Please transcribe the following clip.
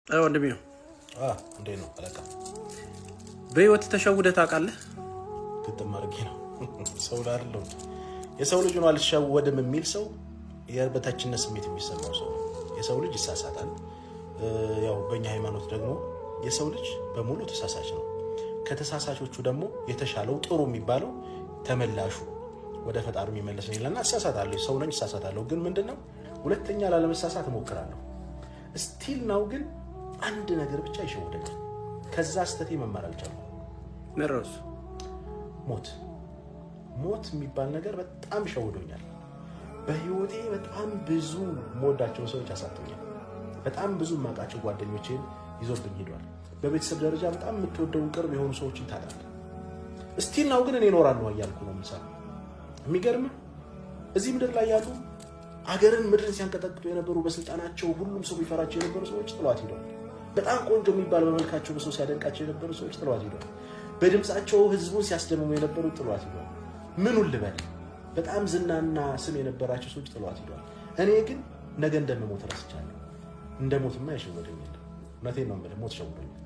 ወንድሜ ነው እንዴ ነው አለቃ በህይወት ተሸውደህ ታውቃለህ? ግጥም አድርጌ ነው ሰው አይደለም የሰው ልጅ ነው አልሸወድም የሚል ሰው የበታችነት ስሜት የሚሰማው ሰው የሰው ልጅ ይሳሳታል። ያው በእኛ ሃይማኖት ደግሞ የሰው ልጅ በሙሉ ተሳሳች ነው። ከተሳሳቾቹ ደግሞ የተሻለው ጥሩ የሚባለው ተመላሹ ወደ ፈጣሪ የሚመለስ ነው ይላልና ተሳሳታለሁ ሰው ነኝ ተሳሳታለሁ ግን ምንድነው ሁለተኛ ላለመሳሳት ሞክራለሁ ስቲል ነው ግን አንድ ነገር ብቻ ይሸውደኛል ከዛ ስተቴ መማር አልቻልኩም መረሱ ሞት የሚባል ነገር በጣም ሸውዶኛል በህይወቴ በጣም ብዙ ሞዳቸው ሰዎች አሳጥቶኛል በጣም ብዙ ማቃቸው ጓደኞቼን ይዞብኝ ሄዷል በቤተሰብ ደረጃ በጣም የምትወደውን ቅርብ የሆኑ ሰዎችን ታላለ ስቲል ነው ግን እኔ እኖራለሁ አያልኩ ነው የምሰራው የሚገርም እዚህ ምድር ላይ ያሉ አገርን ምድርን ሲያንቀጠቅጡ የነበሩ በስልጣናቸው ሁሉም ሰው ቢፈራቸው የነበሩ ሰዎች ጥሏት ሄደዋል በጣም ቆንጆ የሚባል በመልካቸው በሰው ሲያደንቃቸው የነበሩ ሰዎች ጥሏት ሄደዋል በድምጻቸው ህዝቡን ሲያስደምሙ የነበሩ ጥሏት ሄደዋል ምኑን ልበል በጣም ዝናና ስም የነበራቸው ሰዎች ጥሏት ሄደዋል እኔ ግን ነገ እንደምሞት ረስቻለሁ እንደሞትማ ይሸወደኛል እውነቴን ነው የምልህ ሞት ሸውዶኛል